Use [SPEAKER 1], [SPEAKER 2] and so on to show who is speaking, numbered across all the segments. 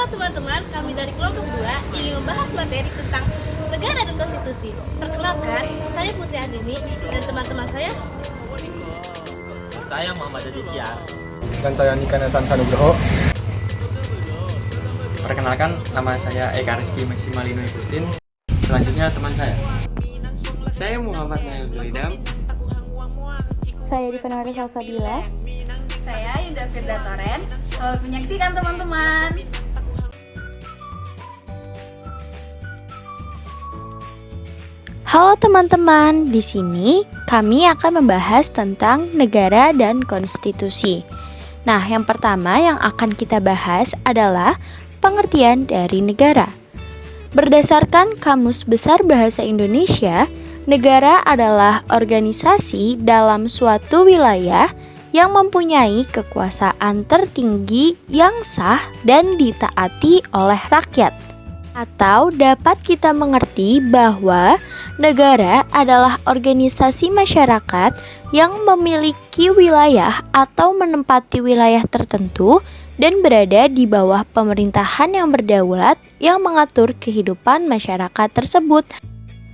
[SPEAKER 1] teman-teman, kami dari kelompok 2 ingin membahas materi tentang negara dan konstitusi. Perkenalkan, saya Putri Andini dan teman-teman saya.
[SPEAKER 2] Saya Muhammad Aditya.
[SPEAKER 3] Dan saya Nika Nesan Sanugroho.
[SPEAKER 4] Perkenalkan, nama saya Eka Rizky Maksimalino Agustin. Selanjutnya teman saya. Saya Muhammad Nail Zulidam.
[SPEAKER 5] Saya Divana Salsabila.
[SPEAKER 6] Saya Yunda Firda Toren. Selamat menyaksikan teman-teman.
[SPEAKER 5] Halo teman-teman, di sini kami akan membahas tentang negara dan konstitusi. Nah, yang pertama yang akan kita bahas adalah pengertian dari negara. Berdasarkan Kamus Besar Bahasa Indonesia, negara adalah organisasi dalam suatu wilayah yang mempunyai kekuasaan tertinggi yang sah dan ditaati oleh rakyat. Atau dapat kita mengerti bahwa negara adalah organisasi masyarakat yang memiliki wilayah atau menempati wilayah tertentu dan berada di bawah pemerintahan yang berdaulat yang mengatur kehidupan masyarakat tersebut.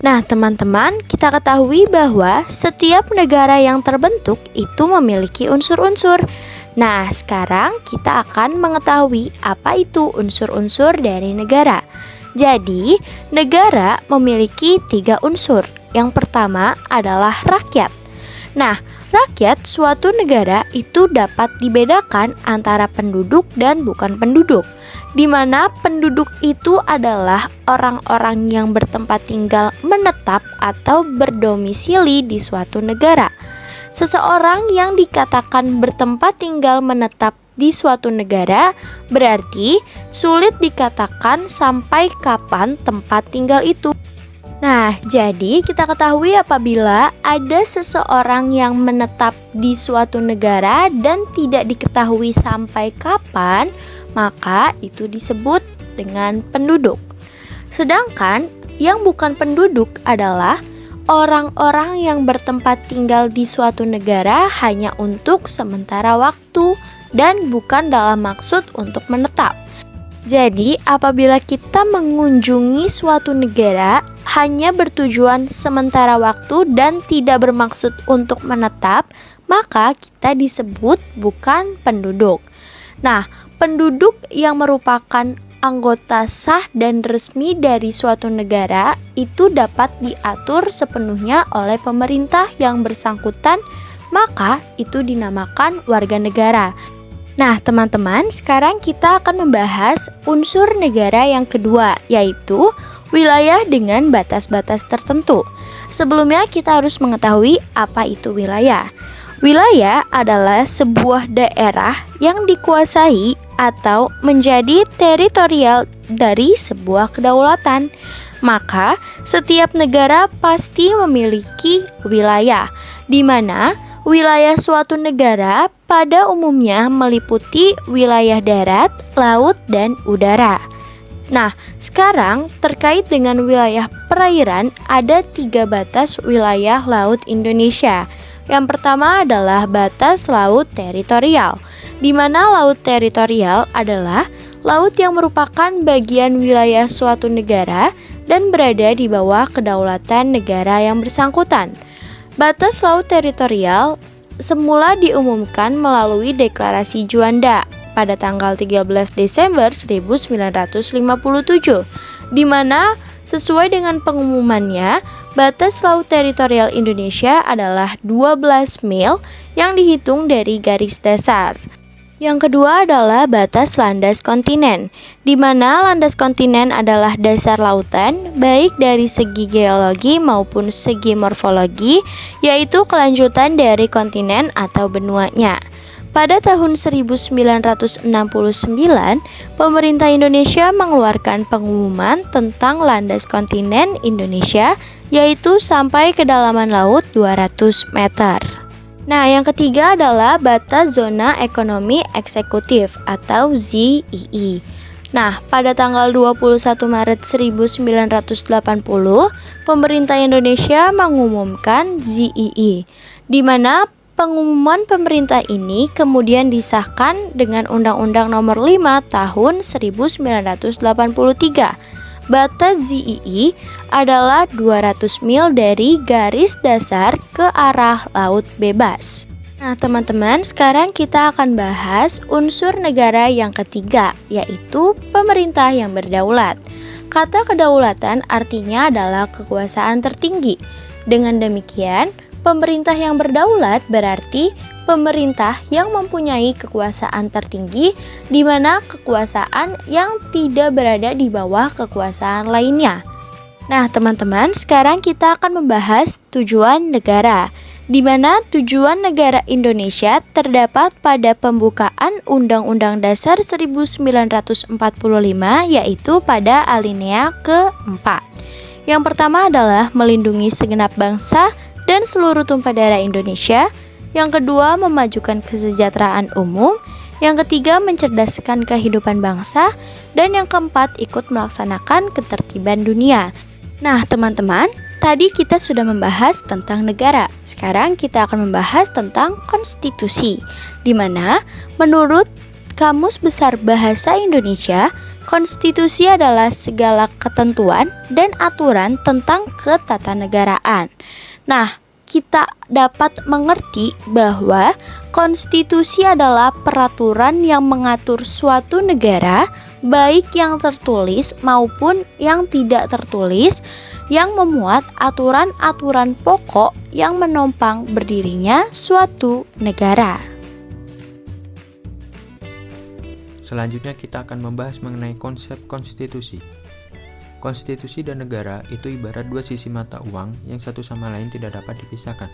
[SPEAKER 5] Nah, teman-teman, kita ketahui bahwa setiap negara yang terbentuk itu memiliki unsur-unsur. Nah, sekarang kita akan mengetahui apa itu unsur-unsur dari negara. Jadi, negara memiliki 3 unsur. Yang pertama adalah rakyat. Nah, rakyat suatu negara itu dapat dibedakan antara penduduk dan bukan penduduk, di mana penduduk itu adalah orang-orang yang bertempat tinggal menetap atau berdomisili di suatu negara. Seseorang yang dikatakan bertempat tinggal menetap di suatu negara berarti sulit dikatakan sampai kapan tempat tinggal itu. Nah, jadi kita ketahui apabila ada seseorang yang menetap di suatu negara dan tidak diketahui sampai kapan, maka itu disebut dengan penduduk. Sedangkan yang bukan penduduk adalah orang-orang yang bertempat tinggal di suatu negara hanya untuk sementara waktu dan bukan dalam maksud untuk menetap. Jadi, apabila kita mengunjungi suatu negara hanya bertujuan sementara waktu dan tidak bermaksud untuk menetap, maka kita disebut bukan penduduk. Nah, penduduk yang merupakan anggota sah dan resmi dari suatu negara itu dapat diatur sepenuhnya oleh pemerintah yang bersangkutan, maka itu dinamakan warga negara. Nah, teman-teman, sekarang kita akan membahas unsur negara yang kedua, yaitu wilayah dengan batas-batas tertentu. Sebelumnya kita harus mengetahui apa itu wilayah. Wilayah adalah sebuah daerah yang dikuasai atau menjadi teritorial dari sebuah kedaulatan. Maka, setiap negara pasti memiliki wilayah, di mana wilayah suatu negara pada umumnya meliputi wilayah darat, laut, dan udara. Nah, sekarang terkait dengan wilayah perairan ada 3 batas wilayah laut Indonesia. Yang pertama adalah batas laut teritorial, di mana laut teritorial adalah laut yang merupakan bagian wilayah suatu negara dan berada di bawah kedaulatan negara yang bersangkutan. Batas laut teritorial semula diumumkan melalui Deklarasi Juanda pada tanggal 13 Desember 1957, di mana sesuai dengan pengumumannya, batas laut teritorial Indonesia adalah 12 mil yang dihitung dari garis dasar. Yang kedua adalah batas landas kontinen, di mana landas kontinen adalah dasar lautan, baik dari segi geologi maupun segi morfologi, yaitu kelanjutan dari kontinen atau benuanya. Pada tahun 1969, pemerintah Indonesia mengeluarkan pengumuman tentang landas kontinen Indonesia, yaitu sampai kedalaman laut 200 meter. Nah, yang ketiga adalah batas zona ekonomi eksekutif atau ZEE. Nah, pada tanggal 21 Maret 1980, pemerintah Indonesia mengumumkan ZEE, di mana Pengumuman pemerintah ini kemudian disahkan dengan Undang-Undang Nomor 5 Tahun 1983. Batas ZII adalah 200 mil dari garis dasar ke arah laut bebas. Nah, teman-teman, sekarang kita akan bahas unsur negara yang ketiga, yaitu pemerintah yang berdaulat. Kata kedaulatan artinya adalah kekuasaan tertinggi. Dengan demikian, pemerintah yang berdaulat berarti pemerintah yang mempunyai kekuasaan tertinggi, di mana kekuasaan yang tidak berada di bawah kekuasaan lainnya. Nah, teman-teman, sekarang kita akan membahas tujuan negara, di mana tujuan negara Indonesia terdapat pada pembukaan Undang-Undang Dasar 1945, yaitu pada alinea ke-4. Yang pertama adalah melindungi segenap bangsa dan seluruh tumpah darah Indonesia. Yang kedua, memajukan kesejahteraan umum. Yang ketiga, mencerdaskan kehidupan bangsa. Dan yang keempat, ikut melaksanakan ketertiban dunia. Nah, teman-teman, tadi kita sudah membahas tentang negara. Sekarang kita akan membahas tentang konstitusi, di mana menurut Kamus Besar Bahasa Indonesia, konstitusi adalah segala ketentuan dan aturan tentang ketatanegaraan. Nah, kita dapat mengerti bahwa konstitusi adalah peraturan yang mengatur suatu negara, baik yang tertulis maupun yang tidak tertulis, yang memuat aturan-aturan pokok yang menopang berdirinya suatu negara.
[SPEAKER 4] Selanjutnya kita akan membahas mengenai konsep konstitusi. Konstitusi dan negara itu ibarat dua sisi mata uang yang satu sama lain tidak dapat dipisahkan.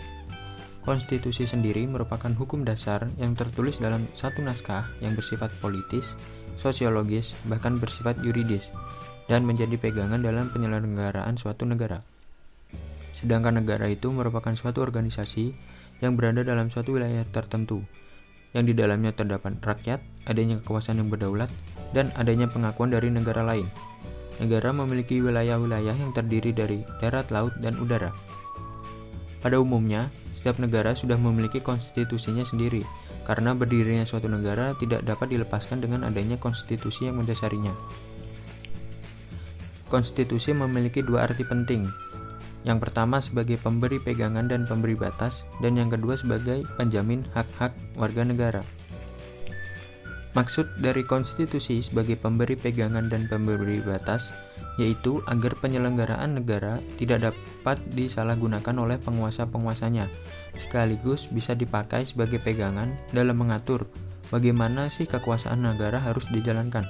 [SPEAKER 4] Konstitusi sendiri merupakan hukum dasar yang tertulis dalam satu naskah yang bersifat politis, sosiologis, bahkan bersifat yuridis, dan menjadi pegangan dalam penyelenggaraan suatu negara. Sedangkan negara itu merupakan suatu organisasi yang berada dalam suatu wilayah tertentu, yang di dalamnya terdapat rakyat, adanya kekuasaan yang berdaulat, dan adanya pengakuan dari negara lain. Negara memiliki wilayah-wilayah yang terdiri dari darat, laut, dan udara. Pada umumnya, setiap negara sudah memiliki konstitusinya sendiri, karena berdirinya suatu negara tidak dapat dilepaskan dengan adanya konstitusi yang mendasarinya. Konstitusi memiliki dua arti penting. Yang pertama sebagai pemberi pegangan dan pemberi batas, dan yang kedua sebagai penjamin hak-hak warga negara. Maksud dari konstitusi sebagai pemberi pegangan dan pemberi batas yaitu agar penyelenggaraan negara tidak dapat disalahgunakan oleh penguasa-penguasanya, sekaligus bisa dipakai sebagai pegangan dalam mengatur bagaimana sih kekuasaan negara harus dijalankan.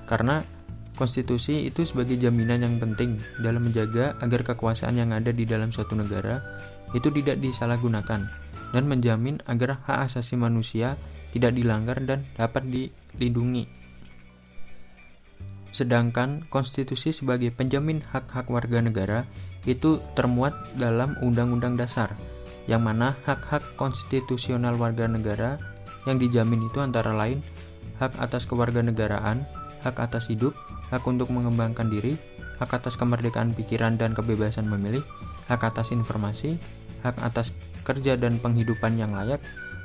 [SPEAKER 4] Karena konstitusi itu sebagai jaminan yang penting dalam menjaga agar kekuasaan yang ada di dalam suatu negara itu tidak disalahgunakan dan menjamin agar hak asasi manusia tidak dilanggar dan dapat dilindungi. Sedangkan konstitusi sebagai penjamin hak-hak warga negara itu termuat dalam Undang-Undang Dasar, yang mana hak-hak konstitusional warga negara yang dijamin itu antara lain hak atas kewarganegaraan, hak atas hidup, hak untuk mengembangkan diri, hak atas kemerdekaan pikiran dan kebebasan memilih, hak atas informasi, hak atas kerja dan penghidupan yang layak,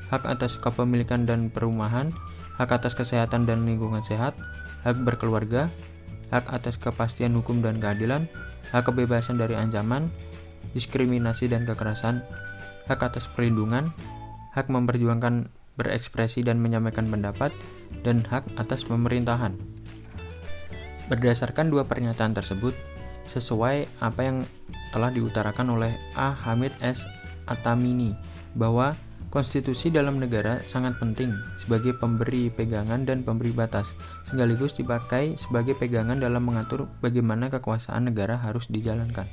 [SPEAKER 4] hak atas kepemilikan dan perumahan, hak atas kesehatan dan lingkungan sehat, hak berkeluarga, hak atas kepastian hukum dan keadilan, hak kebebasan dari ancaman, diskriminasi dan kekerasan, hak atas perlindungan, hak memperjuangkan berekspresi dan menyampaikan pendapat, dan hak atas pemerintahan. Berdasarkan dua pernyataan tersebut, sesuai apa yang telah diutarakan oleh A. Hamid S. Atamini, bahwa konstitusi dalam negara sangat penting sebagai pemberi pegangan dan pemberi batas, sekaligus dipakai sebagai pegangan dalam mengatur bagaimana kekuasaan negara harus dijalankan.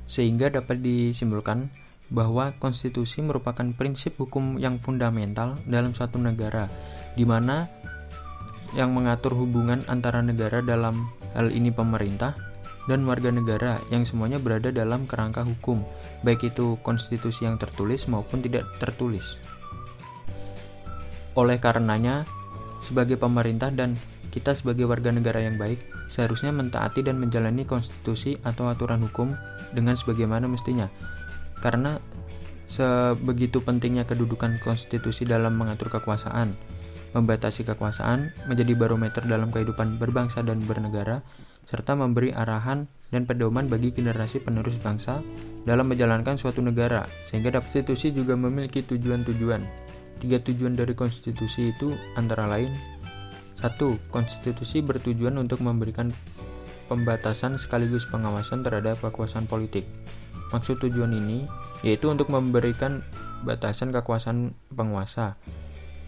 [SPEAKER 4] Sehingga dapat disimpulkan bahwa konstitusi merupakan prinsip hukum yang fundamental dalam suatu negara, di mana yang mengatur hubungan antara negara dalam hal ini pemerintah dan warga negara yang semuanya berada dalam kerangka hukum, baik itu konstitusi yang tertulis maupun tidak tertulis. Oleh karenanya, sebagai pemerintah dan kita sebagai warga negara yang baik, seharusnya mentaati dan menjalani konstitusi atau aturan hukum dengan sebagaimana mestinya. Karena Sebegitu pentingnya kedudukan konstitusi dalam mengatur kekuasaan, membatasi kekuasaan, menjadi barometer dalam kehidupan berbangsa dan bernegara, serta memberi arahan dan pedoman bagi generasi penerus bangsa dalam menjalankan suatu negara, sehingga konstitusi juga memiliki tujuan-tujuan. 3 tujuan dari konstitusi itu antara lain: 1. Konstitusi bertujuan untuk memberikan pembatasan sekaligus pengawasan terhadap kekuasaan politik. Maksud tujuan ini yaitu untuk memberikan batasan kekuasaan penguasa,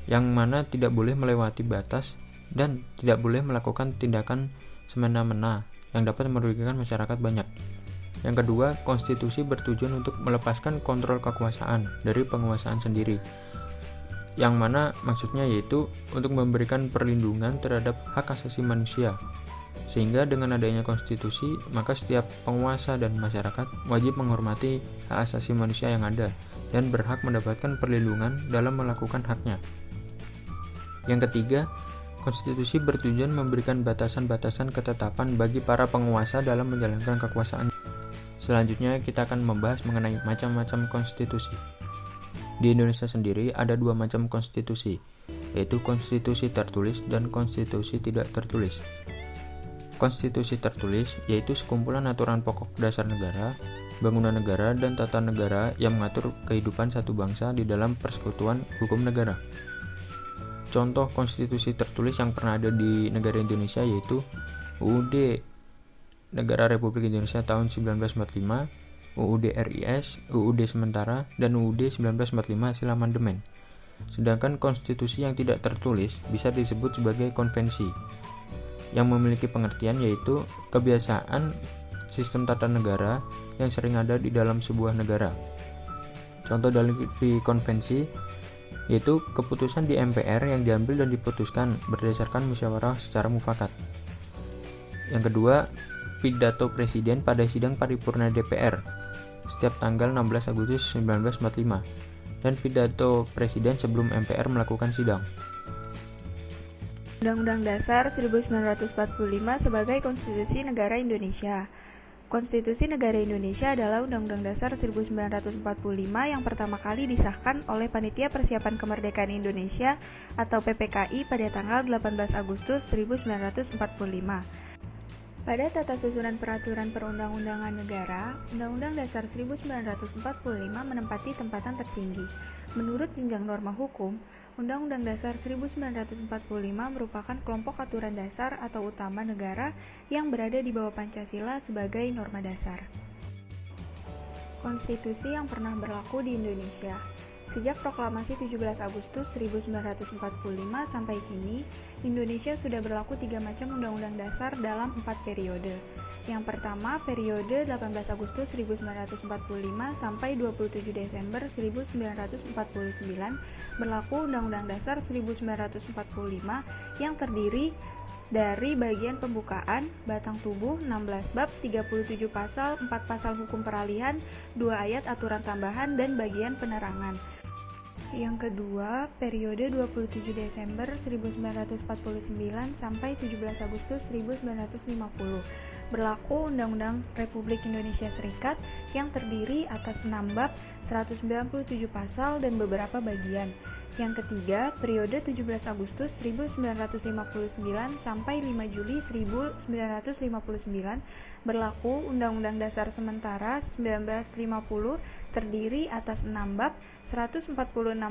[SPEAKER 4] yang mana tidak boleh melewati batas dan tidak boleh melakukan tindakan semena-mena yang dapat merugikan masyarakat banyak. Yang kedua, konstitusi bertujuan untuk melepaskan kontrol kekuasaan dari penguasaan sendiri, yang mana maksudnya yaitu untuk memberikan perlindungan terhadap hak asasi manusia. Sehingga dengan adanya konstitusi, maka setiap penguasa dan masyarakat wajib menghormati hak asasi manusia yang ada dan berhak mendapatkan perlindungan dalam melakukan haknya. Yang ketiga, konstitusi bertujuan memberikan batasan-batasan ketetapan bagi para penguasa dalam menjalankan kekuasaan. Selanjutnya kita akan membahas mengenai macam-macam konstitusi. Di Indonesia sendiri ada 2 macam konstitusi, yaitu konstitusi tertulis dan konstitusi tidak tertulis. Konstitusi tertulis yaitu sekumpulan aturan pokok dasar negara, bangunan negara, dan tata negara yang mengatur kehidupan satu bangsa di dalam persekutuan hukum negara. Contoh konstitusi tertulis yang pernah ada di negara Indonesia yaitu UUD Negara Republik Indonesia tahun 1945, UUD RIS, UUD Sementara, dan UUD 1945 hasil amandemen. Sedangkan konstitusi yang tidak tertulis bisa disebut sebagai konvensi, yang memiliki pengertian yaitu kebiasaan sistem tata negara yang sering ada di dalam sebuah negara. Contoh dari konvensi yaitu keputusan di MPR yang diambil dan diputuskan berdasarkan musyawarah secara mufakat. Yang kedua, pidato presiden pada sidang paripurna DPR setiap tanggal 16 Agustus 1945 dan pidato presiden sebelum MPR melakukan sidang.
[SPEAKER 2] Undang-Undang Dasar 1945 sebagai Konstitusi Negara Indonesia. Konstitusi Negara Indonesia adalah Undang-Undang Dasar 1945 yang pertama kali disahkan oleh Panitia Persiapan Kemerdekaan Indonesia atau PPKI pada tanggal 18 Agustus 1945. Pada tata susunan peraturan perundang-undangan negara, Undang-Undang Dasar 1945 menempati tempatan tertinggi. Menurut jenjang norma hukum, Undang-Undang Dasar 1945 merupakan kelompok aturan dasar atau utama negara yang berada di bawah Pancasila sebagai norma dasar. Konstitusi yang pernah berlaku di Indonesia. Sejak proklamasi 17 Agustus 1945 sampai kini, Indonesia sudah berlaku 3 macam undang-undang dasar dalam 4 periode. Yang pertama, periode 18 Agustus 1945 sampai 27 Desember 1949 berlaku Undang-Undang Dasar 1945 yang terdiri dari bagian pembukaan, batang tubuh, 16 bab, 37 pasal, 4 pasal hukum peralihan, 2 ayat aturan tambahan, dan bagian penerangan. Yang kedua, periode 27 Desember 1949 sampai 17 Agustus 1950 berlaku Undang-Undang Republik Indonesia Serikat yang terdiri atas 6 bab, 197 pasal, dan beberapa bagian. Yang ketiga, periode 17 Agustus 1959 sampai 5 Juli 1959 berlaku Undang-Undang Dasar Sementara 1950 terdiri atas 6 bab, 146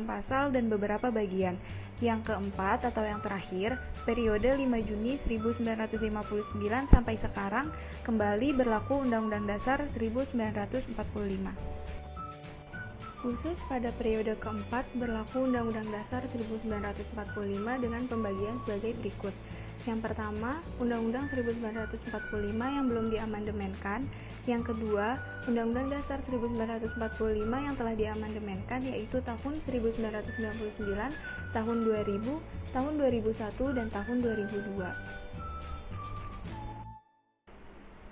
[SPEAKER 2] pasal, dan beberapa bagian. Yang keempat atau yang terakhir, periode 5 Juni 1959 sampai sekarang kembali berlaku Undang-Undang Dasar 1945. Khusus pada periode keempat berlaku Undang-Undang Dasar 1945 dengan pembagian sebagai berikut. Yang pertama, Undang-Undang 1945 yang belum diamandemenkan. Yang kedua, Undang-Undang Dasar 1945 yang telah diamandemenkan yaitu tahun 1999, tahun 2000, tahun 2001, dan tahun 2002.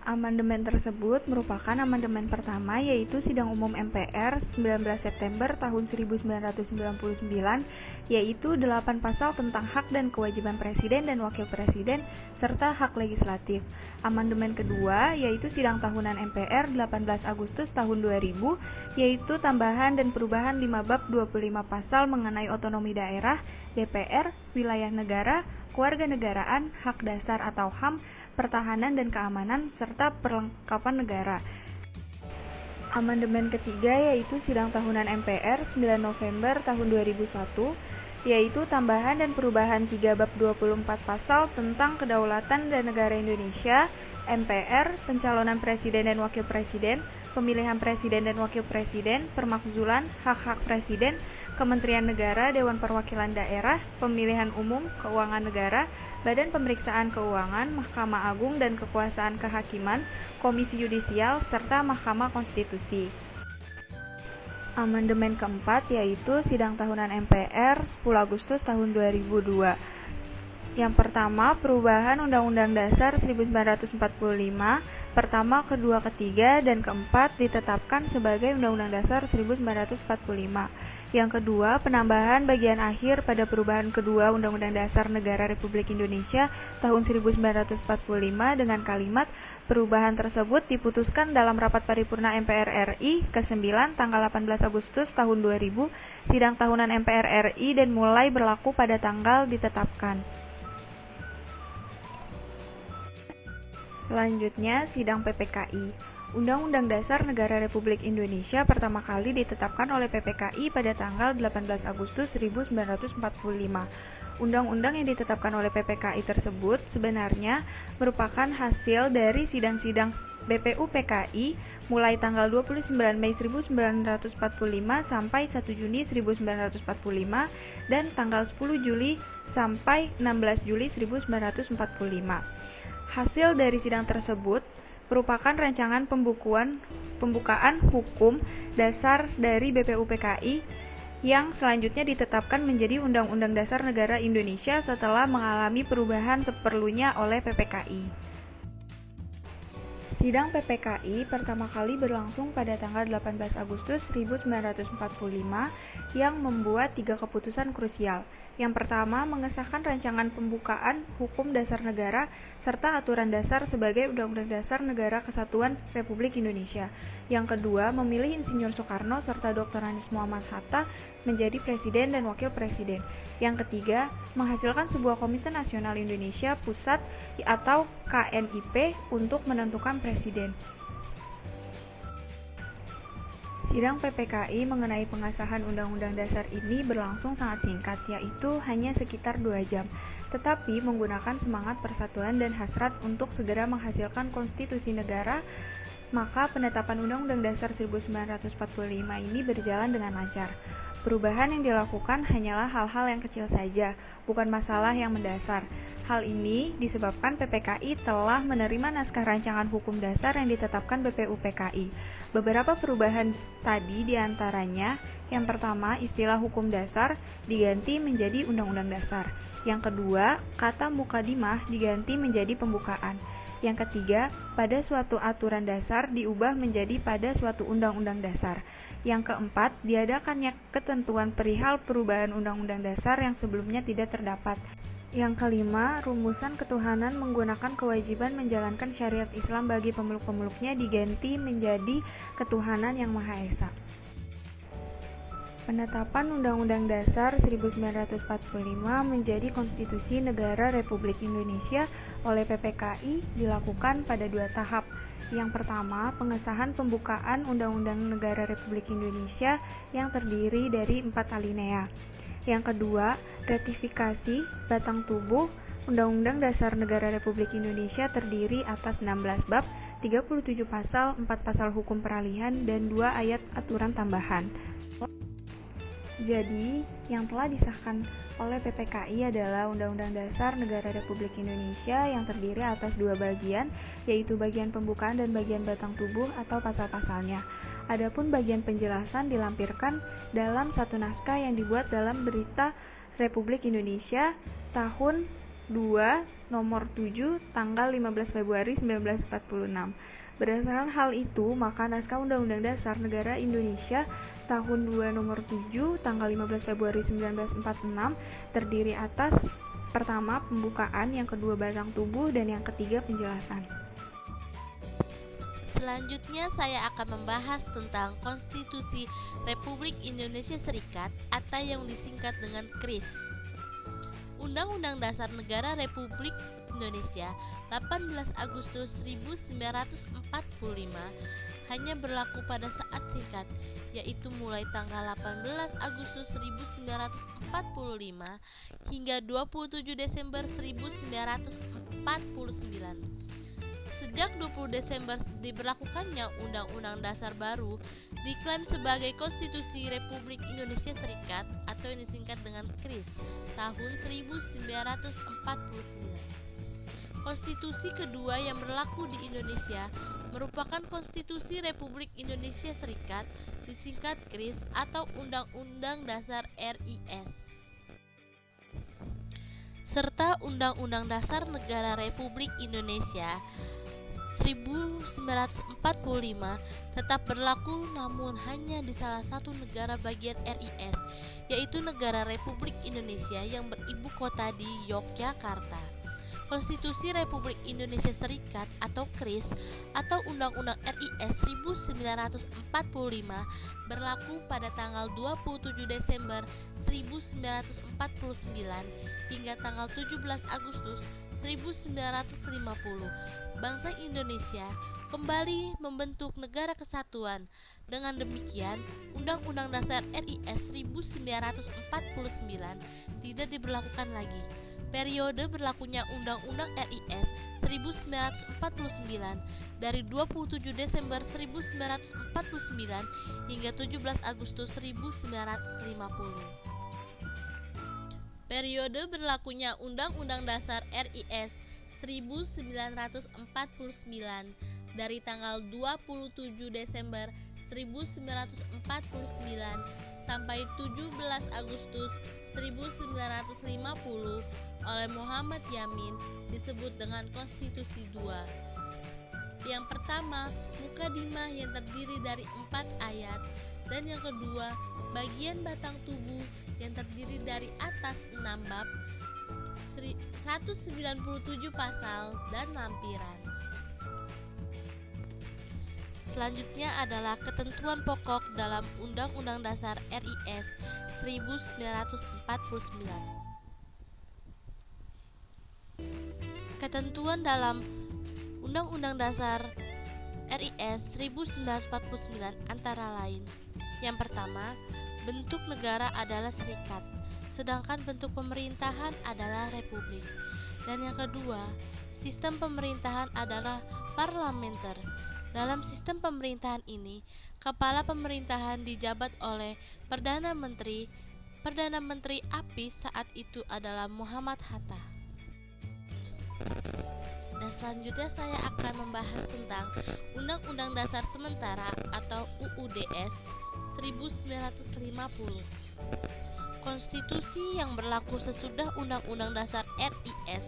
[SPEAKER 2] Amandemen tersebut merupakan amandemen pertama, yaitu Sidang Umum MPR 19 September tahun 1999, yaitu 8 pasal tentang hak dan kewajiban Presiden dan Wakil Presiden serta hak legislatif. Amandemen kedua yaitu Sidang Tahunan MPR 18 Agustus tahun 2000, yaitu tambahan dan perubahan 5 bab 25 pasal mengenai otonomi daerah, DPR, wilayah negara, kewarganegaraan, hak dasar atau HAM, pertahanan dan keamanan, serta perlengkapan negara. Amandemen ketiga yaitu Sidang Tahunan MPR 9 November tahun 2001, yaitu tambahan dan perubahan 3 bab 24 pasal tentang kedaulatan dan negara Indonesia, MPR, pencalonan presiden dan wakil presiden, pemilihan presiden dan wakil presiden, permakzulan, hak-hak presiden, Kementerian Negara, Dewan Perwakilan Daerah, Pemilihan Umum, Keuangan Negara, Badan Pemeriksaan Keuangan, Mahkamah Agung dan Kekuasaan Kehakiman, Komisi Yudisial, serta Mahkamah Konstitusi. Amandemen keempat yaitu Sidang Tahunan MPR 10 Agustus tahun 2002. Yang pertama, perubahan Undang-Undang Dasar 1945, pertama, kedua, ketiga, dan keempat ditetapkan sebagai Undang-Undang Dasar 1945. Yang kedua, penambahan bagian akhir pada perubahan kedua Undang-Undang Dasar Negara Republik Indonesia tahun 1945 dengan kalimat perubahan tersebut diputuskan dalam rapat paripurna MPR RI ke-9 tanggal 18 Agustus tahun 2000, Sidang Tahunan MPR RI dan mulai berlaku pada tanggal ditetapkan. Selanjutnya, Sidang PPKI. Undang-Undang Dasar Negara Republik Indonesia pertama kali ditetapkan oleh PPKI pada tanggal 18 Agustus 1945. Undang-undang yang ditetapkan oleh PPKI tersebut sebenarnya merupakan hasil dari sidang-sidang BPU PKI mulai tanggal 29 Mei 1945 sampai 1 Juni 1945 dan tanggal 10 Juli sampai 16 Juli 1945. Hasil dari sidang tersebut merupakan rancangan pembukaan hukum dasar dari BPU PKI yang selanjutnya ditetapkan menjadi Undang-Undang Dasar Negara Indonesia setelah mengalami perubahan seperlunya oleh PPKI. Sidang PPKI pertama kali berlangsung pada tanggal 18 Agustus 1945 yang membuat 3 keputusan krusial. Yang pertama, mengesahkan rancangan pembukaan hukum dasar negara serta aturan dasar sebagai Undang-Undang Dasar Negara Kesatuan Republik Indonesia. Yang kedua, memilih Insinyur Soekarno serta Dr. Andes Muhammad Hatta menjadi Presiden dan Wakil Presiden. Yang ketiga, menghasilkan sebuah Komite Nasional Indonesia Pusat atau KNIP untuk menentukan Presiden. Sidang PPKI mengenai pengesahan Undang-Undang Dasar ini berlangsung sangat singkat, yaitu hanya sekitar 2 jam, tetapi menggunakan semangat persatuan dan hasrat untuk segera menghasilkan konstitusi negara, maka penetapan Undang-Undang Dasar 1945 ini berjalan dengan lancar. Perubahan yang dilakukan hanyalah hal-hal yang kecil saja, bukan masalah yang mendasar. Hal ini disebabkan PPKI telah menerima naskah rancangan hukum dasar yang ditetapkan BPU PKI. Beberapa perubahan tadi diantaranya, yang pertama, istilah hukum dasar diganti menjadi undang-undang dasar. Yang kedua, kata mukadimah diganti menjadi pembukaan. Yang ketiga, pada suatu aturan dasar diubah menjadi pada suatu undang-undang dasar. Yang keempat, diadakannya ketentuan perihal perubahan undang-undang dasar yang sebelumnya tidak terdapat. Yang kelima, rumusan ketuhanan menggunakan kewajiban menjalankan syariat Islam bagi pemeluk-pemeluknya diganti menjadi ketuhanan yang Maha Esa. Penetapan Undang-Undang Dasar 1945 menjadi Konstitusi Negara Republik Indonesia oleh PPKI dilakukan pada 2 tahap. Yang pertama, pengesahan pembukaan Undang-Undang Negara Republik Indonesia yang terdiri dari 4 alinea. Yang kedua, ratifikasi batang tubuh Undang-Undang Dasar Negara Republik Indonesia terdiri atas 16 bab, 37 pasal, 4 pasal hukum peralihan, dan 2 ayat aturan tambahan. Jadi, yang telah disahkan oleh PPKI adalah Undang-Undang Dasar Negara Republik Indonesia yang terdiri atas 2 bagian, yaitu bagian pembukaan dan bagian batang tubuh atau pasal-pasalnya. Adapun bagian penjelasan dilampirkan dalam satu naskah yang dibuat dalam Berita Republik Indonesia tahun 2. Nomor 7 tanggal 15 Februari 1946. Berdasarkan hal itu, maka naskah Undang-Undang Dasar Negara Indonesia tahun 2 nomor 7 tanggal 15 Februari 1946 terdiri atas pertama pembukaan, yang kedua batang tubuh, dan yang ketiga penjelasan.
[SPEAKER 1] Selanjutnya saya akan membahas tentang Konstitusi Republik Indonesia Serikat atau yang disingkat dengan KRIS. Undang-Undang Dasar Negara Republik Indonesia 18 Agustus 1945 hanya berlaku pada saat singkat, yaitu mulai tanggal 18 Agustus 1945 hingga 27 Desember 1949. Sejak 20 Desember diberlakukannya Undang-Undang Dasar baru diklaim sebagai Konstitusi Republik Indonesia Serikat atau yang disingkat dengan KRIS tahun 1949. Konstitusi kedua yang berlaku di Indonesia merupakan Konstitusi Republik Indonesia Serikat disingkat KRIS atau Undang-Undang Dasar RIS, serta Undang-Undang Dasar Negara Republik Indonesia 1945 tetap berlaku, namun hanya di salah satu negara bagian RIS, yaitu Negara Republik Indonesia yang beribu kota di Yogyakarta. Konstitusi Republik Indonesia Serikat atau KRIS atau Undang-Undang RIS 1945 berlaku pada tanggal 27 Desember 1949 hingga tanggal 17 Agustus 1950. Bangsa Indonesia kembali membentuk negara kesatuan. Dengan demikian, Undang-Undang Dasar RIS 1949 tidak diberlakukan lagi. Periode berlakunya Undang-Undang RIS 1949 dari 27 Desember 1949 hingga 17 Agustus 1950. Periode berlakunya Undang-Undang Dasar RIS 1949 dari tanggal 27 Desember 1949 sampai 17 Agustus 1950 oleh Muhammad Yamin disebut dengan Konstitusi II. Yang pertama, Mukadimah yang terdiri dari 4 ayat, dan yang kedua, bagian batang tubuh yang terdiri dari atas 6 bab, 197 pasal, dan lampiran. Selanjutnya adalah ketentuan pokok dalam Undang-Undang Dasar RIS 1949. Ketentuan dalam Undang-Undang Dasar RIS 1949 antara lain: yang pertama, bentuk negara adalah serikat, sedangkan bentuk pemerintahan adalah republik. Dan yang kedua, sistem pemerintahan adalah parlementer. Dalam sistem pemerintahan ini, kepala pemerintahan dijabat oleh Perdana Menteri. Perdana Menteri APIS saat itu adalah Muhammad Hatta. Dan selanjutnya saya akan membahas tentang Undang-Undang Dasar Sementara atau UUDS 1950. Konstitusi yang berlaku sesudah Undang-Undang Dasar RIS,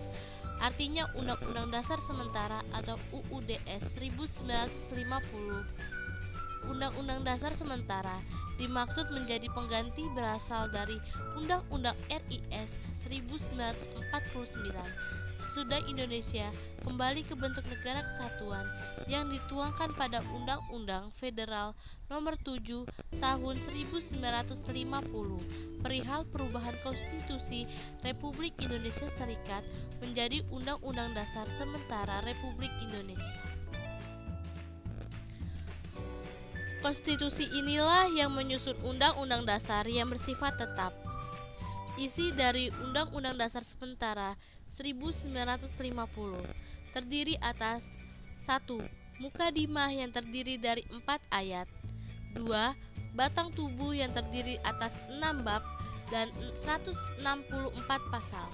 [SPEAKER 1] artinya Undang-Undang Dasar Sementara atau UUDS 1950. Undang-Undang Dasar Sementara dimaksud menjadi pengganti berasal dari Undang-Undang RIS 1949 sesudah Indonesia kembali ke bentuk negara kesatuan yang dituangkan pada Undang-Undang Federal Nomor 7 Tahun 1950 perihal perubahan Konstitusi Republik Indonesia Serikat menjadi Undang-Undang Dasar Sementara Republik Indonesia. Konstitusi inilah yang menyusun Undang-Undang Dasar yang bersifat tetap. Isi dari Undang-Undang Dasar Sementara 1950 terdiri atas 1. Mukadimah yang terdiri dari 4 ayat, 2. Batang tubuh yang terdiri atas 6 bab dan 164 pasal,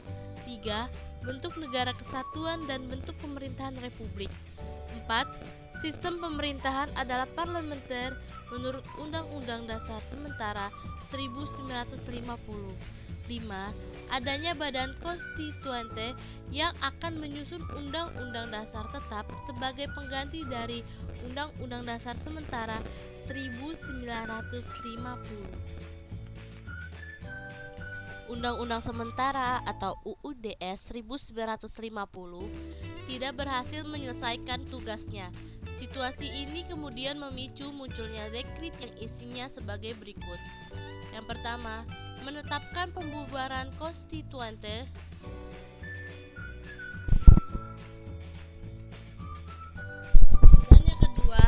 [SPEAKER 1] 3. Bentuk negara kesatuan dan bentuk pemerintahan republik, 4. Sistem pemerintahan adalah parlementer menurut Undang-Undang Dasar Sementara 1950. 5. Adanya badan konstituante yang akan menyusun Undang-Undang Dasar tetap sebagai pengganti dari Undang-Undang Dasar sementara 1950. Undang-Undang Sementara atau UUDS 1950 tidak berhasil menyelesaikan tugasnya. Situasi ini kemudian memicu munculnya dekrit yang isinya sebagai berikut. Yang pertama, menetapkan pembubaran konstituante. Dan yang kedua,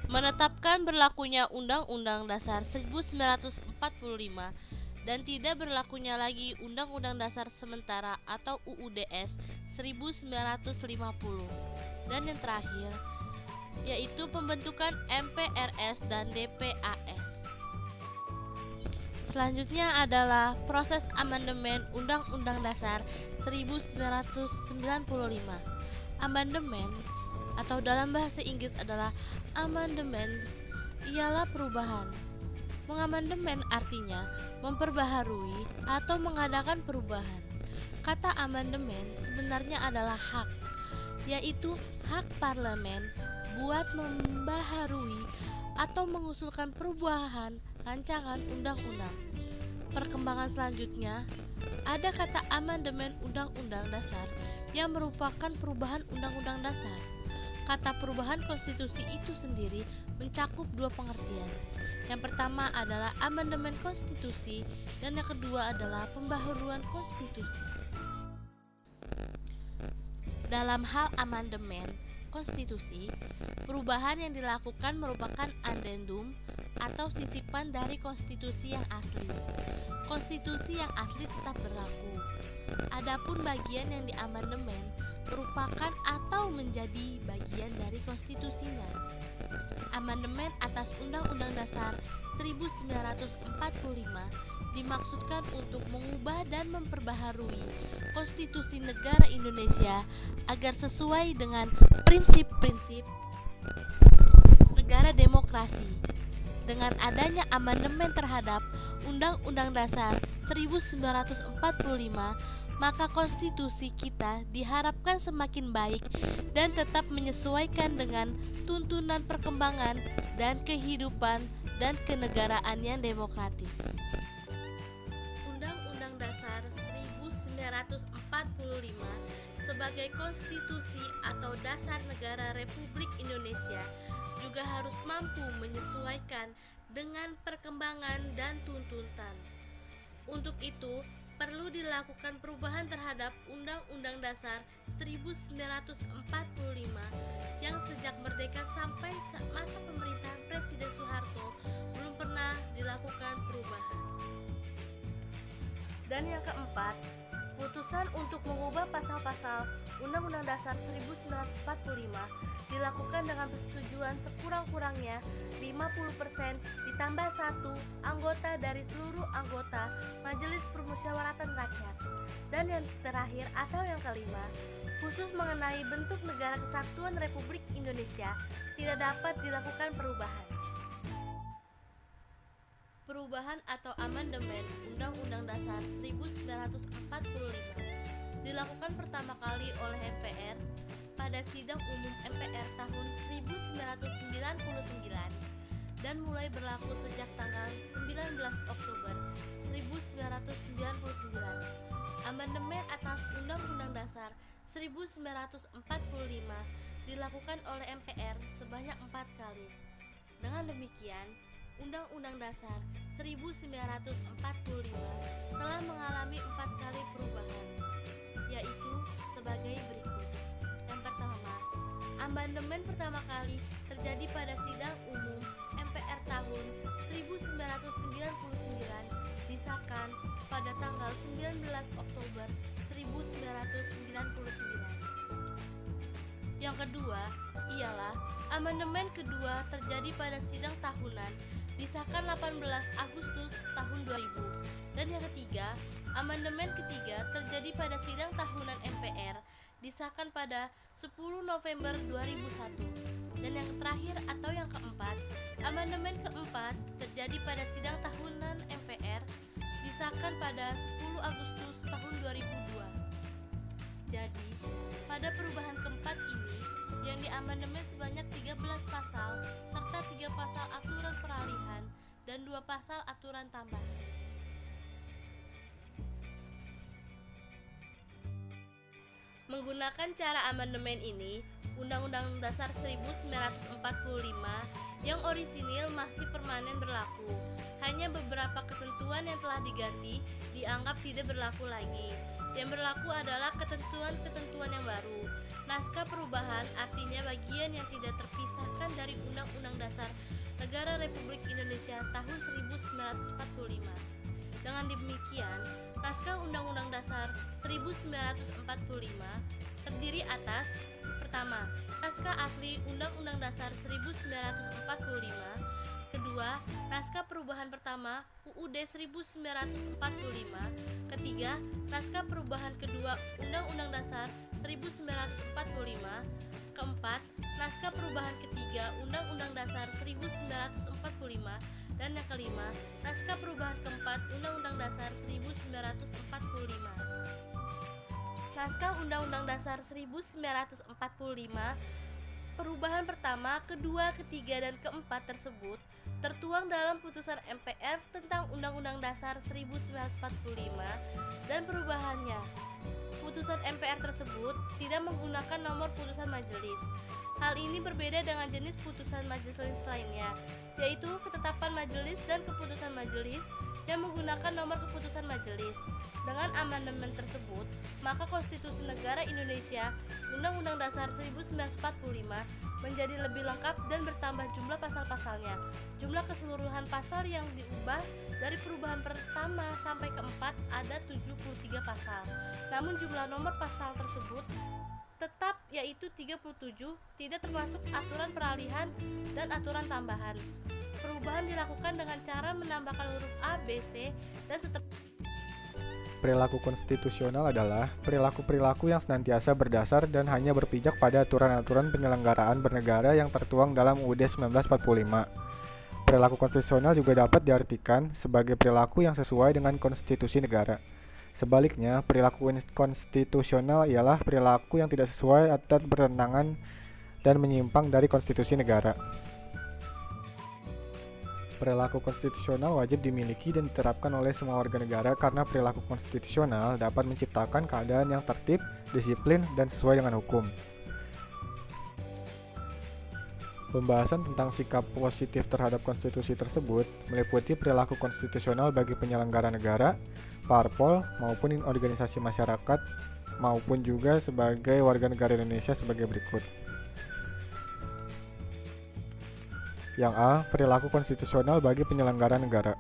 [SPEAKER 1] menetapkan berlakunya Undang-Undang Dasar 1945 dan tidak berlakunya lagi Undang-Undang Dasar Sementara atau UUDS 1950. Dan yang terakhir, yaitu pembentukan MPRS dan DPAS. Selanjutnya adalah proses amandemen Undang-Undang Dasar 1995. Amandemen atau dalam bahasa Inggris adalah amendment ialah perubahan. Mengamandemen artinya memperbaharui atau mengadakan perubahan. Kata amandemen sebenarnya adalah hak, yaitu hak parlemen buat membaharui atau mengusulkan perubahan rancangan undang-undang. Perkembangan selanjutnya, ada kata amandemen Undang-Undang Dasar yang merupakan perubahan Undang-Undang Dasar. Kata perubahan konstitusi itu sendiri mencakup dua pengertian. Yang pertama adalah amandemen konstitusi dan yang kedua adalah pembaharuan konstitusi. Dalam hal amandemen konstitusi, perubahan yang dilakukan merupakan addendum atau sisipan dari konstitusi yang asli. Konstitusi yang asli tetap berlaku. Adapun bagian yang diamandemen merupakan atau menjadi bagian dari konstitusinya. Amandemen atas Undang-Undang Dasar 1945 dimaksudkan untuk mengubah dan memperbaharui konstitusi negara Indonesia agar sesuai dengan prinsip-prinsip negara demokrasi. Dengan adanya amandemen terhadap Undang-Undang Dasar 1945, maka konstitusi kita diharapkan semakin baik dan tetap menyesuaikan dengan tuntunan perkembangan dan kehidupan dan kenegaraan yang demokratis. Undang-Undang Dasar 1945 sebagai konstitusi atau dasar negara Republik Indonesia juga harus mampu menyesuaikan dengan perkembangan dan tuntutan. Untuk itu, perlu dilakukan perubahan terhadap Undang-Undang Dasar 1945 yang sejak merdeka sampai masa pemerintahan Presiden Soeharto belum pernah dilakukan perubahan. Dan yang keempat, putusan untuk mengubah pasal-pasal Undang-Undang Dasar 1945 dilakukan dengan persetujuan sekurang-kurangnya 50% ditambah 1 anggota dari seluruh anggota Majelis Permusyawaratan Rakyat. Dan yang terakhir atau yang kelima, khusus mengenai bentuk negara kesatuan Republik Indonesia tidak dapat dilakukan perubahan. Perubahan atau amandemen Undang-Undang Dasar 1945 dilakukan pertama kali oleh MPR pada Sidang Umum MPR tahun 1999 dan mulai berlaku sejak tanggal 19 Oktober 1999. Amandemen atas Undang-Undang Dasar 1945 dilakukan oleh MPR sebanyak 4 kali. Dengan demikian, Undang-Undang Dasar 1945 telah mengalami 4 kali perubahan, yaitu sebagai berikut. Yang pertama, amandemen pertama kali terjadi pada Sidang Umum MPR tahun 1999 disahkan pada tanggal 19 Oktober 1999. Yang kedua ialah amandemen kedua terjadi pada sidang tahunan disahkan 18 Agustus tahun 2000. Dan yang ketiga, amandemen ketiga terjadi pada sidang tahunan MPR disahkan pada 10 November 2001. Dan yang terakhir atau yang keempat, amandemen keempat terjadi pada sidang tahunan MPR disahkan pada 10 Agustus tahun 2002. Jadi, pada perubahan keempat ini yang diamandemen sebanyak 13 pasal serta 3 pasal aturan peralihan dan 2 pasal aturan tambahan. Menggunakan cara amandemen ini, Undang-Undang Dasar 1945 yang orisinil masih permanen berlaku. Hanya beberapa ketentuan yang telah diganti dianggap tidak berlaku lagi. Yang berlaku adalah ketentuan-ketentuan yang baru. Naskah perubahan artinya bagian yang tidak terpisahkan dari Undang-Undang Dasar Negara Republik Indonesia tahun 1945. Dengan demikian, naskah Undang-Undang Dasar 1945 terdiri atas: pertama, naskah asli Undang-Undang Dasar 1945; kedua, naskah perubahan pertama UUD 1945; ketiga, naskah perubahan kedua Undang-Undang Dasar 1945; keempat, naskah perubahan ketiga Undang-Undang Dasar 1945; dan yang kelima, naskah perubahan keempat Undang-Undang Dasar 1945. Naskah Undang-Undang Dasar 1945, perubahan pertama, kedua, ketiga, dan keempat tersebut tertuang dalam putusan MPR tentang Undang-Undang Dasar 1945 dan perubahannya. Putusan MPR tersebut tidak menggunakan nomor putusan majelis. Hal ini berbeda dengan jenis putusan majelis lainnya, yaitu ketetapan majelis dan keputusan majelis yang menggunakan nomor keputusan majelis. Dengan amandemen tersebut, maka Konstitusi Negara Indonesia Undang-Undang Dasar 1945 menjadi lebih lengkap dan bertambah jumlah pasal-pasalnya. Jumlah keseluruhan pasal yang diubah dari perubahan pertama sampai keempat ada 73 pasal. Namun jumlah nomor pasal tersebut tetap, yaitu 37, tidak termasuk aturan peralihan dan aturan tambahan. Perubahan dilakukan dengan cara menambahkan huruf A, B, C, dan seterusnya.
[SPEAKER 3] Perilaku konstitusional adalah perilaku-perilaku yang senantiasa berdasar dan hanya berpijak pada aturan-aturan penyelenggaraan bernegara yang tertuang dalam UUD 1945. Perilaku konstitusional juga dapat diartikan sebagai perilaku yang sesuai dengan konstitusi negara. Sebaliknya, perilaku konstitusional ialah perilaku yang tidak sesuai atau bertentangan dan menyimpang dari konstitusi negara. Perilaku konstitusional wajib dimiliki dan diterapkan oleh semua warga negara karena perilaku konstitusional dapat menciptakan keadaan yang tertib, disiplin, dan sesuai dengan hukum. Pembahasan tentang sikap positif terhadap konstitusi tersebut meliputi perilaku konstitusional bagi penyelenggara negara, parpol, maupun organisasi masyarakat, maupun juga sebagai warga negara Indonesia sebagai berikut. Yang A. Perilaku konstitusional bagi penyelenggara negara.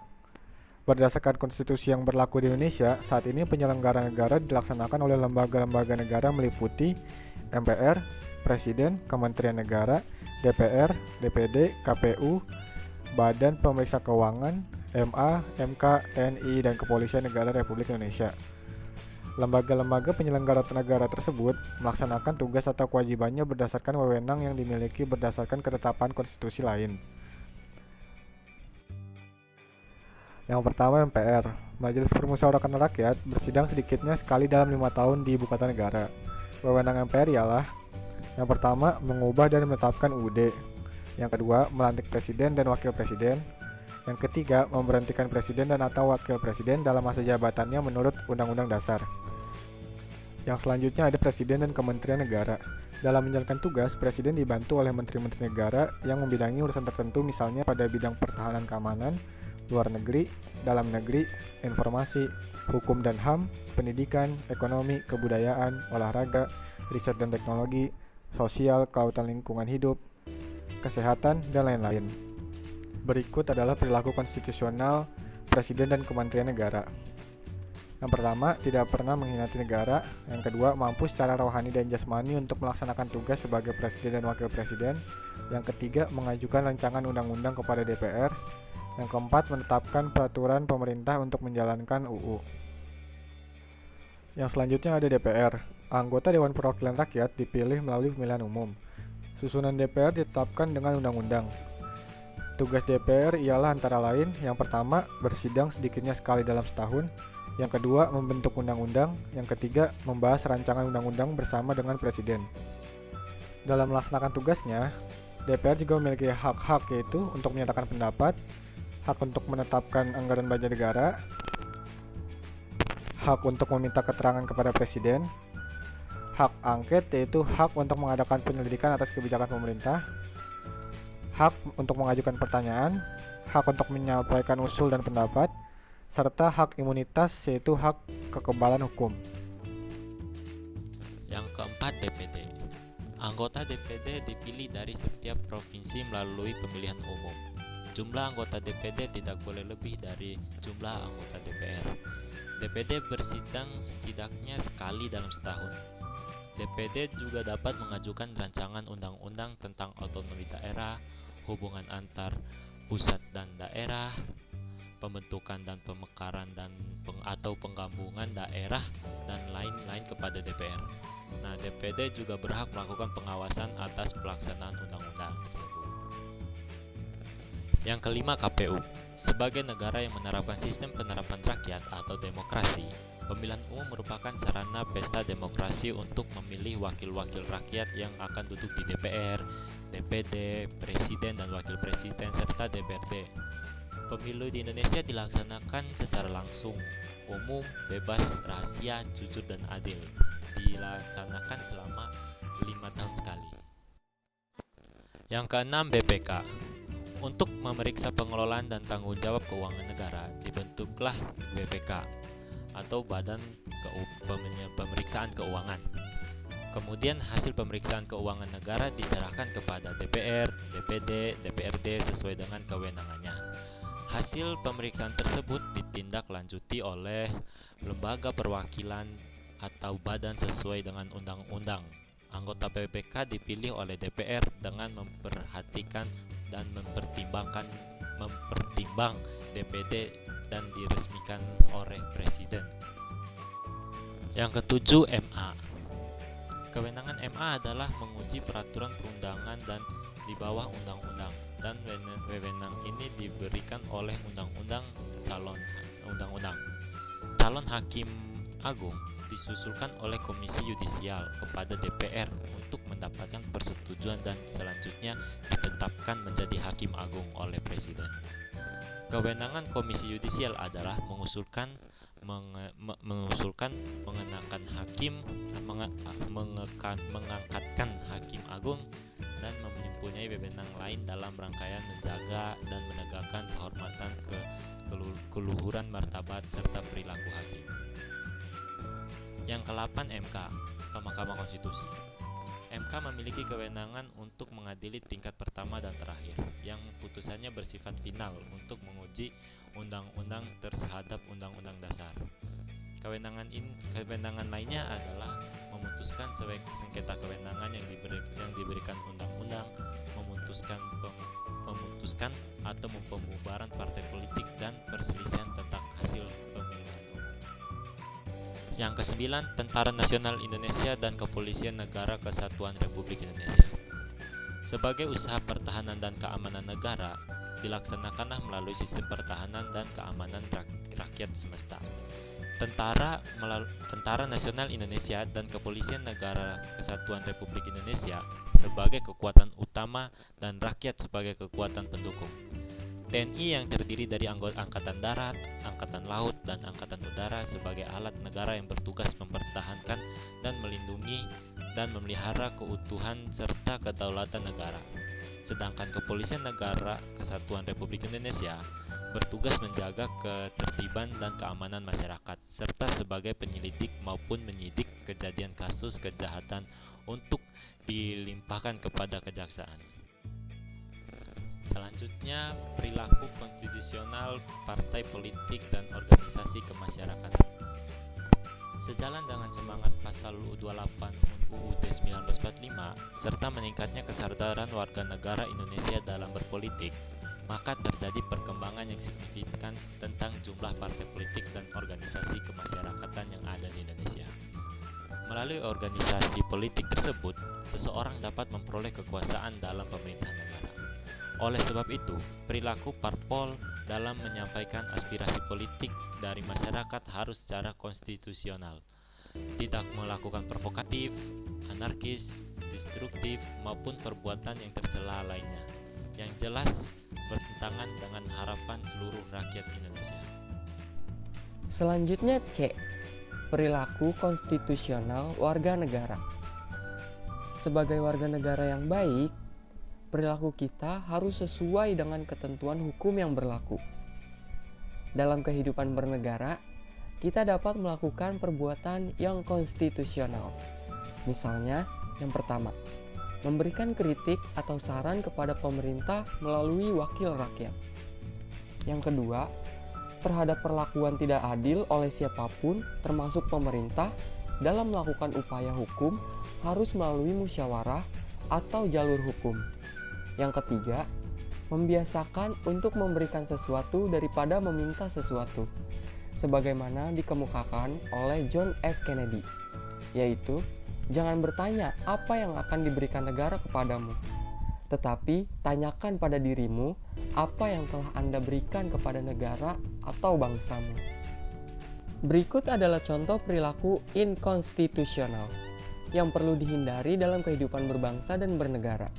[SPEAKER 3] Berdasarkan konstitusi yang berlaku di Indonesia, saat ini penyelenggara negara dilaksanakan oleh lembaga-lembaga negara meliputi MPR, Presiden, Kementerian Negara, DPR, DPD, KPU, Badan Pemeriksa Keuangan, MA, MK, TNI, dan Kepolisian Negara Republik Indonesia. Lembaga-lembaga penyelenggara negara tersebut melaksanakan tugas atau kewajibannya berdasarkan wewenang yang dimiliki berdasarkan ketetapan konstitusi lain. Yang pertama, MPR, Majelis Permusyawaratan Rakyat, bersidang sedikitnya sekali dalam 5 tahun di ibu kota negara. Wewenang MPR ialah: yang pertama, mengubah dan menetapkan UUD. Yang kedua, melantik presiden dan wakil presiden. Yang ketiga, memberhentikan presiden dan atau wakil presiden dalam masa jabatannya menurut Undang-Undang Dasar. Yang selanjutnya ada Presiden dan Kementerian Negara. Dalam menjalankan tugas, Presiden dibantu oleh Menteri-Menteri Negara yang membidangi urusan tertentu, misalnya pada bidang pertahanan keamanan, luar negeri, dalam negeri, informasi, hukum dan HAM, pendidikan, ekonomi, kebudayaan, olahraga, riset dan teknologi, sosial, kelautan lingkungan hidup, kesehatan, dan lain-lain. Berikut adalah perilaku konstitusional Presiden dan Kementerian Negara. Yang pertama, tidak pernah mengkhianati negara. Yang kedua, mampu secara rohani dan jasmani untuk melaksanakan tugas sebagai presiden dan wakil presiden. Yang ketiga, mengajukan rancangan undang-undang kepada DPR. Yang keempat, menetapkan peraturan pemerintah untuk menjalankan UU. Yang selanjutnya ada DPR. Anggota Dewan Perwakilan Rakyat dipilih melalui pemilihan umum. Susunan DPR ditetapkan dengan undang-undang. Tugas DPR ialah antara lain, yang pertama, bersidang sedikitnya sekali dalam setahun, yang kedua, membentuk undang-undang, yang ketiga, membahas rancangan undang-undang bersama dengan Presiden. Dalam melaksanakan tugasnya, DPR juga memiliki hak-hak, yaitu untuk menyatakan pendapat, hak untuk menetapkan anggaran belanja negara, hak untuk meminta keterangan kepada Presiden, hak angket, yaitu hak untuk mengadakan penyelidikan atas kebijakan pemerintah, hak untuk mengajukan pertanyaan, hak untuk menyampaikan usul dan pendapat, serta hak imunitas, yaitu hak kekebalan hukum.
[SPEAKER 7] Yang keempat, DPD. Anggota DPD dipilih dari setiap provinsi melalui pemilihan umum. Jumlah anggota DPD tidak boleh lebih dari jumlah anggota DPR. DPD bersidang setidaknya sekali dalam setahun. DPD juga dapat mengajukan rancangan undang-undang tentang otonomi daerah, hubungan antar pusat dan daerah, pembentukan dan pemekaran atau penggabungan daerah, dan lain-lain kepada DPR. Nah, DPD juga berhak melakukan pengawasan atas pelaksanaan undang-undang tersebut. Yang kelima, KPU. Sebagai negara yang menerapkan sistem penerapan rakyat atau demokrasi, pemilihan umum merupakan sarana pesta demokrasi untuk memilih wakil-wakil rakyat yang akan duduk di DPR, DPD, Presiden dan Wakil Presiden, serta DPRD. Pemilu di Indonesia dilaksanakan secara langsung, umum, bebas, rahasia, jujur, dan adil. Dilaksanakan selama 5 tahun sekali. Yang keenam, BPK. Untuk memeriksa pengelolaan dan tanggung jawab keuangan negara, dibentuklah BPK atau Badan Pemeriksaan Keuangan. Kemudian hasil pemeriksaan keuangan negara diserahkan kepada DPR, DPD, DPRD sesuai dengan kewenangannya. Hasil pemeriksaan tersebut ditindaklanjuti oleh lembaga perwakilan atau badan sesuai dengan undang-undang. Anggota BPK dipilih oleh DPR dengan memperhatikan dan mempertimbang DPD dan diresmikan oleh Presiden. Yang ketujuh, MA. Kewenangan MA adalah menguji peraturan perundangan dan di bawah undang-undang, dan wewenang ini diberikan oleh calon hakim agung disusulkan oleh Komisi Yudisial kepada DPR untuk mendapatkan persetujuan dan selanjutnya ditetapkan menjadi hakim agung oleh Presiden. Kewenangan Komisi Yudisial adalah mengangkatkan hakim agung dan mempunyai wewenang lain dalam rangkaian menjaga dan menegakkan kehormatan, keluhuran martabat serta perilaku hakim. Yang ke-8, MK, Mahkamah Konstitusi. MK memiliki kewenangan untuk mengadili tingkat pertama dan terakhir, yang putusannya bersifat final untuk menguji undang-undang terhadap undang-undang dasar. Kewenangan lainnya adalah memutuskan sengketa kewenangan yang diberikan undang-undang, memutuskan atau pembubaran partai politik dan perselisihan tentang hasil pemilihan umum. Yang ke-9, Tentara Nasional Indonesia dan Kepolisian Negara Kesatuan Republik Indonesia. Sebagai usaha pertahanan dan keamanan negara, dilaksanakanlah melalui sistem pertahanan dan keamanan rakyat semesta. Tentara Nasional Indonesia dan Kepolisian Negara Kesatuan Republik Indonesia sebagai kekuatan utama dan rakyat sebagai kekuatan pendukung. TNI yang terdiri dari anggota Angkatan Darat, Angkatan Laut, dan Angkatan Udara sebagai alat negara yang bertugas mempertahankan dan melindungi dan memelihara keutuhan serta kedaulatan negara. Sedangkan Kepolisian Negara Kesatuan Republik Indonesia bertugas menjaga ketertiban dan keamanan masyarakat, serta sebagai penyelidik maupun menyidik kejadian kasus kejahatan untuk dilimpahkan kepada kejaksaan. Selanjutnya, perilaku konstitusional partai politik dan organisasi kemasyarakatan. Sejalan dengan semangat pasal 28 UUD 1945 serta meningkatnya kesadaran warga negara Indonesia dalam berpolitik, maka terjadi perkembangan yang signifikan tentang jumlah partai politik dan organisasi kemasyarakatan yang ada di Indonesia. Melalui organisasi politik tersebut, seseorang dapat memperoleh kekuasaan dalam pemerintahan negara. Oleh sebab itu, perilaku parpol dalam menyampaikan aspirasi politik dari masyarakat harus secara konstitusional, tidak melakukan provokatif, anarkis, destruktif, maupun perbuatan yang tercela lainnya, yang jelas bertentangan dengan harapan seluruh rakyat Indonesia.
[SPEAKER 8] Selanjutnya C. Perilaku konstitusional warga negara. Sebagai warga negara yang baik, perilaku kita harus sesuai dengan ketentuan hukum yang berlaku. Dalam kehidupan bernegara, kita dapat melakukan perbuatan yang konstitusional. Misalnya, yang pertama, memberikan kritik atau saran kepada pemerintah melalui wakil rakyat. Yang kedua, terhadap perlakuan tidak adil oleh siapapun, termasuk pemerintah, dalam melakukan upaya hukum harus melalui musyawarah atau jalur hukum. Yang ketiga, membiasakan untuk memberikan sesuatu daripada meminta sesuatu, sebagaimana dikemukakan oleh John F. Kennedy, yaitu jangan bertanya apa yang akan diberikan negara kepadamu, tetapi tanyakan pada dirimu apa yang telah Anda berikan kepada negara atau bangsamu. Berikut adalah contoh perilaku inkonstitusional yang perlu dihindari dalam kehidupan berbangsa dan bernegara.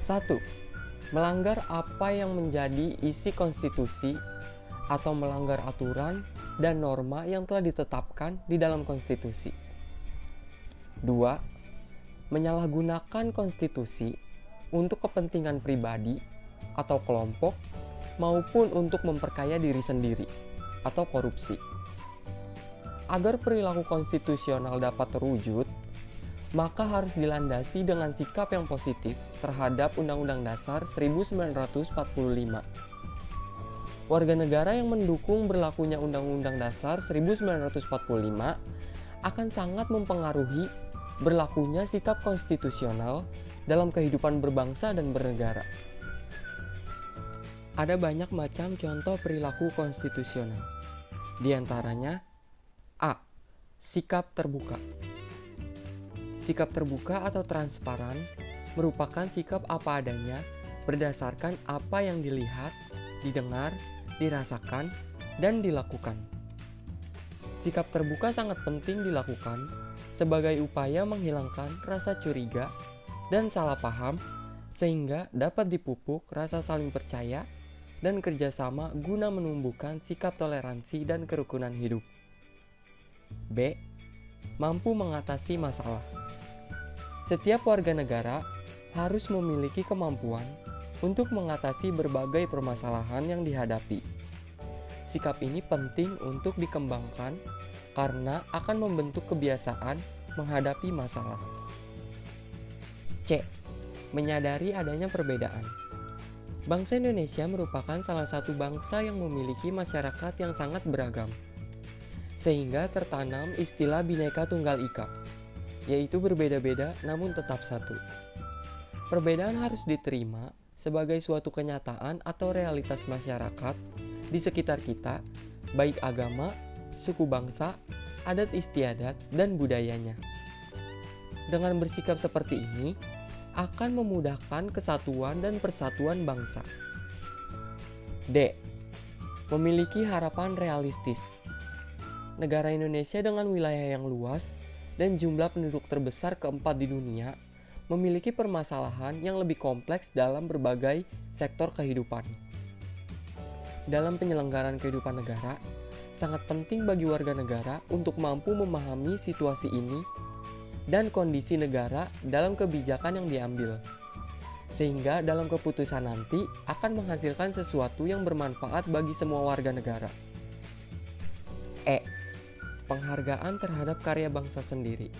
[SPEAKER 8] 1. Melanggar apa yang menjadi isi konstitusi atau melanggar aturan dan norma yang telah ditetapkan di dalam konstitusi. 2. Menyalahgunakan konstitusi untuk kepentingan pribadi atau kelompok maupun untuk memperkaya diri sendiri atau korupsi. Agar perilaku konstitusional dapat terwujud, maka harus dilandasi dengan sikap yang positif terhadap Undang-Undang Dasar 1945. Warga negara yang mendukung berlakunya Undang-Undang Dasar 1945 akan sangat mempengaruhi berlakunya sikap konstitusional dalam kehidupan berbangsa dan bernegara. Ada banyak macam contoh perilaku konstitusional. Di antaranya, A. Sikap terbuka. Sikap terbuka atau transparan merupakan sikap apa adanya berdasarkan apa yang dilihat, didengar, dirasakan, dan dilakukan. Sikap terbuka sangat penting dilakukan sebagai upaya menghilangkan rasa curiga dan salah paham sehingga dapat dipupuk rasa saling percaya dan kerjasama guna menumbuhkan sikap toleransi dan kerukunan hidup. B. Mampu mengatasi masalah. Setiap warga negara harus memiliki kemampuan untuk mengatasi berbagai permasalahan yang dihadapi. Sikap ini penting untuk dikembangkan karena akan membentuk kebiasaan menghadapi masalah. C. Menyadari adanya perbedaan. Bangsa Indonesia merupakan salah satu bangsa yang memiliki masyarakat yang sangat beragam, sehingga tertanam istilah Bhinneka Tunggal Ika, yaitu berbeda-beda namun tetap satu. Perbedaan harus diterima sebagai suatu kenyataan atau realitas masyarakat di sekitar kita, baik agama, suku bangsa, adat istiadat, dan budayanya. Dengan bersikap seperti ini, akan memudahkan kesatuan dan persatuan bangsa. D. Memiliki harapan realistis. Negara Indonesia dengan wilayah yang luas dan jumlah penduduk terbesar keempat di dunia memiliki permasalahan yang lebih kompleks dalam berbagai sektor kehidupan. Dalam penyelenggaraan kehidupan negara, sangat penting bagi warga negara untuk mampu memahami situasi ini dan kondisi negara dalam kebijakan yang diambil, sehingga dalam keputusan nanti akan menghasilkan sesuatu yang bermanfaat bagi semua warga negara. E. Penghargaan terhadap karya bangsa sendiri.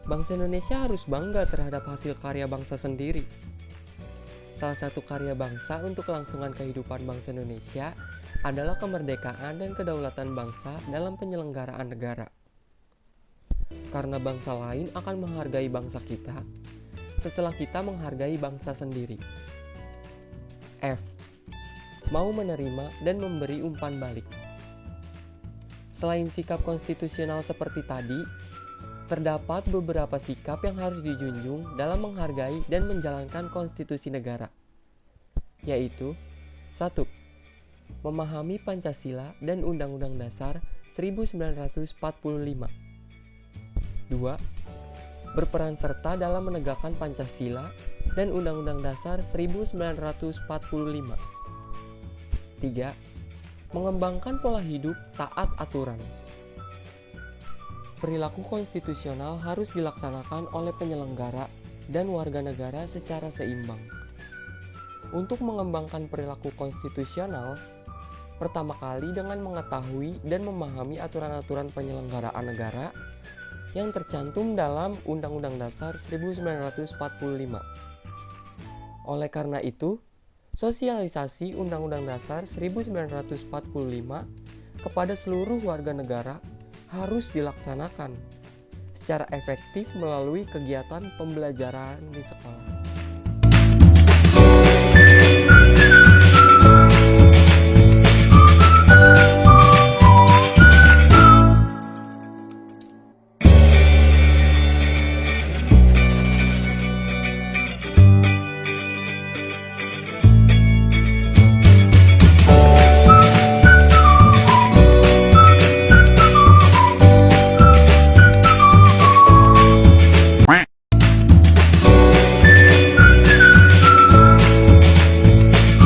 [SPEAKER 8] Bangsa Indonesia harus bangga terhadap hasil karya bangsa sendiri. Salah satu karya bangsa untuk kelangsungan kehidupan bangsa Indonesia adalah kemerdekaan dan kedaulatan bangsa dalam penyelenggaraan negara. Karena bangsa lain akan menghargai bangsa kita setelah kita menghargai bangsa sendiri. F. Mau menerima dan memberi umpan balik. Selain sikap konstitusional seperti tadi, terdapat beberapa sikap yang harus dijunjung dalam menghargai dan menjalankan konstitusi negara, yaitu 1. Memahami Pancasila dan Undang-Undang Dasar 1945. 2. Berperan serta dalam menegakkan Pancasila dan Undang-Undang Dasar 1945. 3. Mengembangkan pola hidup taat aturan. Perilaku konstitusional harus dilaksanakan oleh penyelenggara dan warga negara secara seimbang. Untuk mengembangkan perilaku konstitusional, pertama kali dengan mengetahui dan memahami aturan-aturan penyelenggaraan negara yang tercantum dalam Undang-Undang Dasar 1945. Oleh karena itu, sosialisasi Undang-Undang Dasar 1945 kepada seluruh warga negara harus dilaksanakan secara efektif melalui kegiatan pembelajaran di sekolah.